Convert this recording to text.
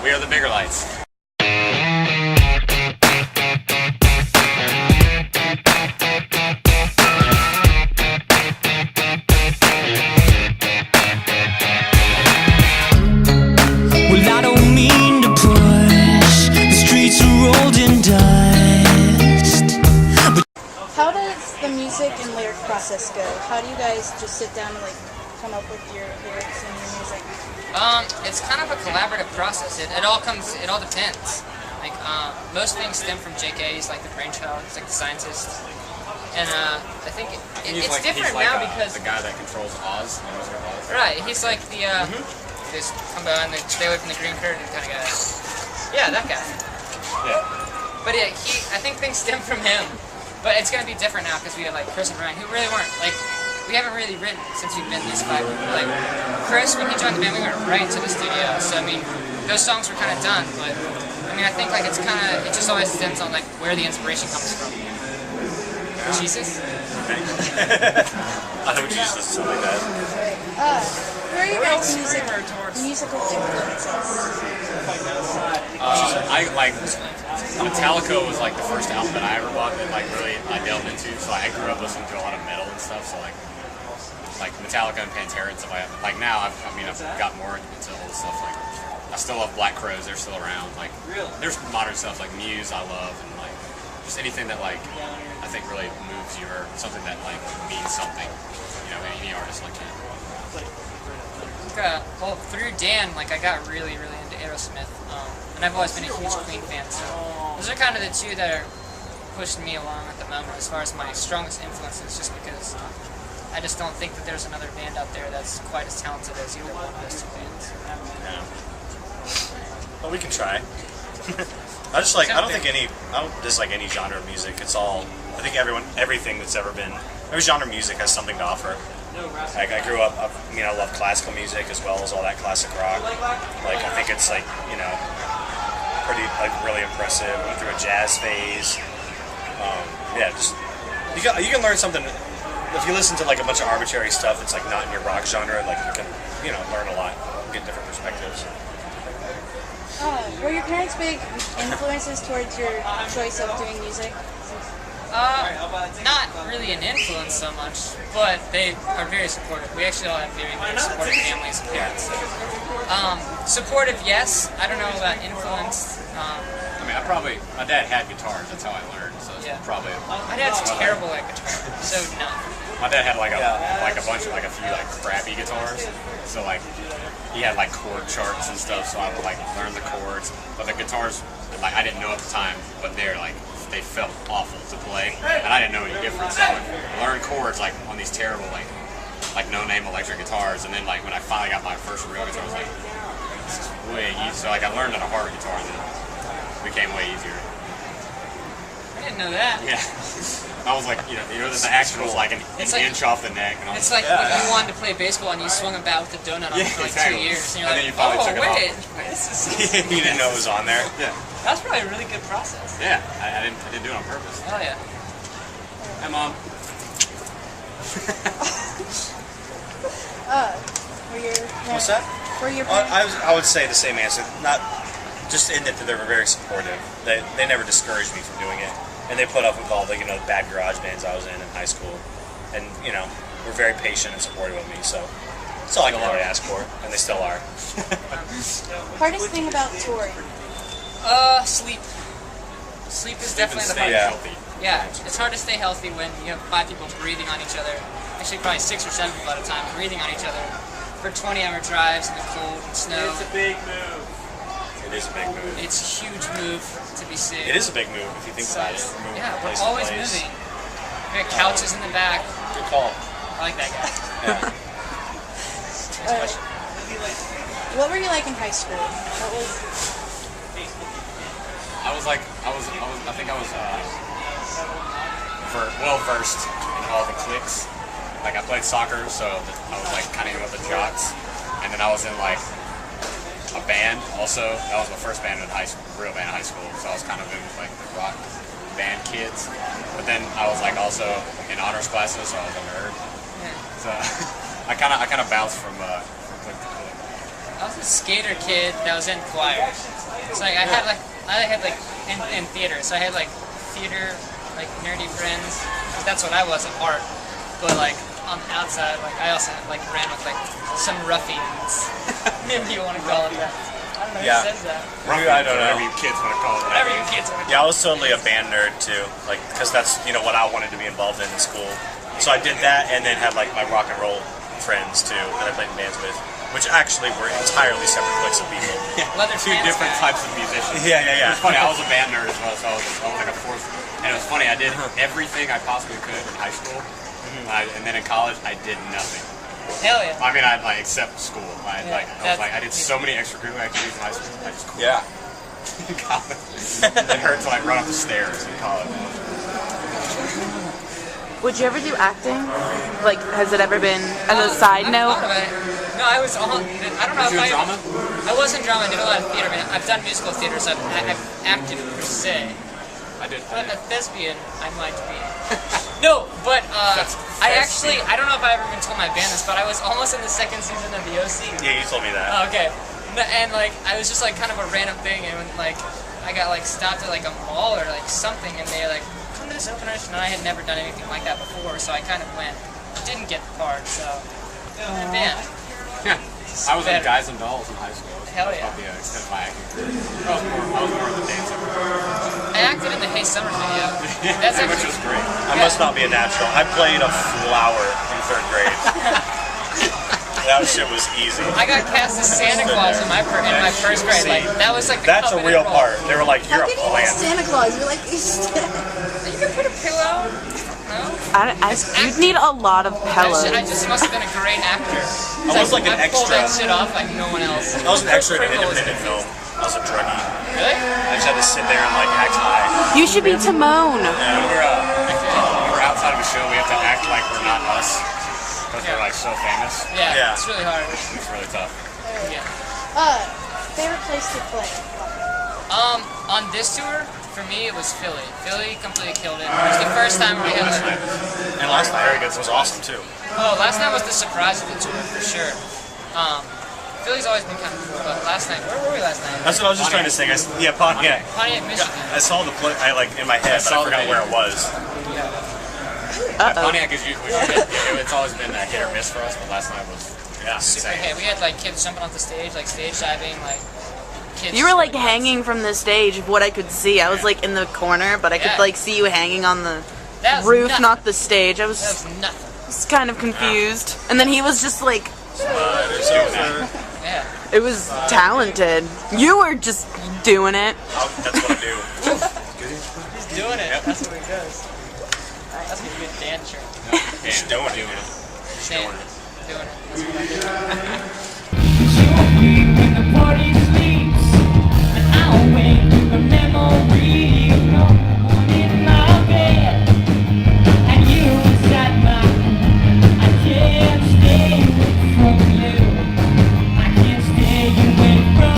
We are the Bigger Lights. Well, I don't mean to push. The streets are rolled in dust. How does the music and lyric process go? How do you guys just sit down and like come up with your lyrics and your music? It's kind of a collaborative process. It all depends. Like, most things stem from JK. He's like the brainchild. He's like the scientist. And I think it's like, different he's like now because the guy that controls Oz. The Wizard of Oz. right. He's like the this come behind the stay away from the green curtain kind of guy. Yeah, that guy. Yeah. But yeah, I think things stem from him. But it's gonna be different now because we have like Chris and Ryan, who really weren't like. We haven't really written since we've been these 5 people. Like, Chris, when he joined the band, we went right into the studio. So, I mean, those songs were kind of done, but, I mean, I think, like, it just always depends on, like, where the inspiration comes from. Yeah. Jesus? I know Jesus, something like that. Who are your guys' musical influences? Metallica was, like, the first album that I ever bought that, like, really I delved into. So, I grew up listening to a lot of metal and stuff, so, like Metallica and Pantera and stuff like that. Like now, I've got more into old stuff. Like I still love Black Crowes; they're still around. Like there's modern stuff like Muse I love, and like just anything that like I think really moves you or something that like means something. You know, any artist like that. Well, through Dan, like I got really into Aerosmith, and I've always been a huge Queen fan. So those are kind of the two that are pushing me along at the moment as far as my strongest influences, just because. I just don't think that there's another band out there that's quite as talented as either one of those two bands. Yeah. Well, we can try. I don't dislike any genre of music. It's all, I think everything that's ever been, every genre of music has something to offer. Like I grew up, I love classical music as well as all that classic rock. Like I think it's like, pretty, like really impressive. Went through a jazz phase. You can learn something. If you listen to like a bunch of arbitrary stuff that's like not in your rock genre, like you can, learn a lot, get different perspectives. Were your parents big influences towards your choice of doing music? Not really an influence so much, but they are very supportive. We actually all have very supportive families and parents. Supportive, yes. I don't know about influence. My dad had guitars. That's how I learned. So it's probably. My dad's terrible at guitar, so no. My dad had like a bunch of like a few like crappy guitars, so like he had like chord charts and stuff. So I would like learn the chords, but the guitars like I didn't know at the time, but they felt awful to play, and I didn't know any difference. So I learned chords like on these terrible like no-name electric guitars, and then like when I finally got my first real guitar, I was like, this is way easy. So like I learned on a hard guitar, and then it became way easier. I didn't know that. Yeah. I was like, that the action was like an inch off the neck. And it's like when you wanted to play baseball and you swung a bat with a donut on for like 2 years. And you're like, wait, this is... You didn't know it was on there? Yeah. That's probably a really good process. Yeah, I didn't do it on purpose. Oh, yeah. Hi, Mom. What's that? Were your parents... I would say the same answer. Not just in that they were very supportive. They never discouraged me from doing it. And they put up with all the bad garage bands I was in high school, and were very patient and supportive of me. So that's all I can really ask for, and they still are. Hardest thing about touring? Sleep. Sleep is definitely the hardest. Yeah, it's hard to stay healthy when you have 5 people breathing on each other. Actually, probably 6 or 7 people at a time breathing on each other for 20-hour drives in the cold and snow. It's a big move. It is a big move. It's a huge move to be sick. It is a big move if you think about it. Yeah, we're always moving. We got couches in the back. Good call. I like that guy. Yeah. What were you like in high school? What was... I think I was well versed in all the cliques. Like I played soccer, so I was like kind of with the jocks, and then I was in like a band also. That was my first band in real band in high school. So I was kind of in like the rock band kids. But then I was like also in honors classes, so I was a nerd. So I kind of bounced from clique to clique. I was a skater kid that was in choir. So like I had like in theater. So I had like theater like nerdy friends. 'Cause that's what I was at art. But like on the outside, like I also like ran with like some ruffians. If you want to call it that. I don't know Yeah. who says that. I don't know. Whatever you kids want to call it. Whatever you kids want to Yeah, I was totally a band nerd too, like because that's what I wanted to be involved in school. So I did that, and then had like my rock and roll friends too that I played in bands with, which actually were entirely separate cliques of people. Leather Two pants different guy. types of musicians. Yeah. It was funny. I was a band nerd as well, so I was like a fourth. And it was funny. I did everything I possibly could in high school, and then in college I did nothing. Hell yeah. I mean, I like except school. I Yeah, I did so many extracurricular activities in high school. I just quit. Yeah. In college. It hurt to like run up the stairs in college. Would you ever do acting? Like, has it ever been, as a side I note? thought about it. No, I was all. I don't know Was you if in drama? I was in drama. I did a lot of theater. Man, I've done musical theater, so I've acted per se. I did. But a thespian, I might be. No, but That's I thespian. actually, I don't know if I ever even told my band this, but I was almost in the second season of The OC. Yeah, you told me that. Oh, okay. And like, I was just like kind of a random thing, and when, like, I got like stopped at like a mall or like something, and they like, come to this open audition, and I had never done anything like that before, so I kind of went. Didn't get the part, so. Man. Yeah. I was in Better. Guys and Dolls in high school. Hell yeah. Probably the extent of my acting career. I was more of the dancer, I acted in the Hey Summer video. That's which actually was great. I must not be a natural. I played a flower in 3rd grade. That shit was easy. I got cast as Santa Claus in my first grade. Like that was like the That's a coveted real role. part. They were like, "You're How a can you be plant." Santa Claus? You're like, You can put a pillow. No. You'd need a lot of pillows. I just must have been a great actor. I was like an I pulled extra. that shit off like no one else. I was an extra in an Pringles. independent film. I was a druggie. Really? I just had to sit there and like act high. You should be Timon. When we're outside of a show, we have to act like we're not us because we're like so famous. Yeah, Yeah. it's really hard. It's really tough. Yeah. favorite place to play? On this tour, for me, it was Philly. Philly completely killed it. It was the first time we had. And last night was awesome too. Oh, last night was the surprise of the tour for sure. Philly's always been kind of cool, but last night, where were we last night? That's what I was just trying to say. Pontiac. Pontiac, Michigan. I saw the play. I like in my head, but I saw the forgot video. where it was. Pontiac is usually it's always been a hit or miss for us, but last night was Super insane. hit. We had like kids jumping off the stage, like stage diving, like kids. You were like hanging from the stage of what I could see. I was like in the corner, but I could Yeah. like see you hanging on the That was roof, nothing. not the stage. I That was was nothing. kind of confused. And then he was just like, Yeah. it was talented. You were just doing it. That's what I do. He's doing it. That's what he does. That's a good dancer. Just doing it. Doing it. That's what I do.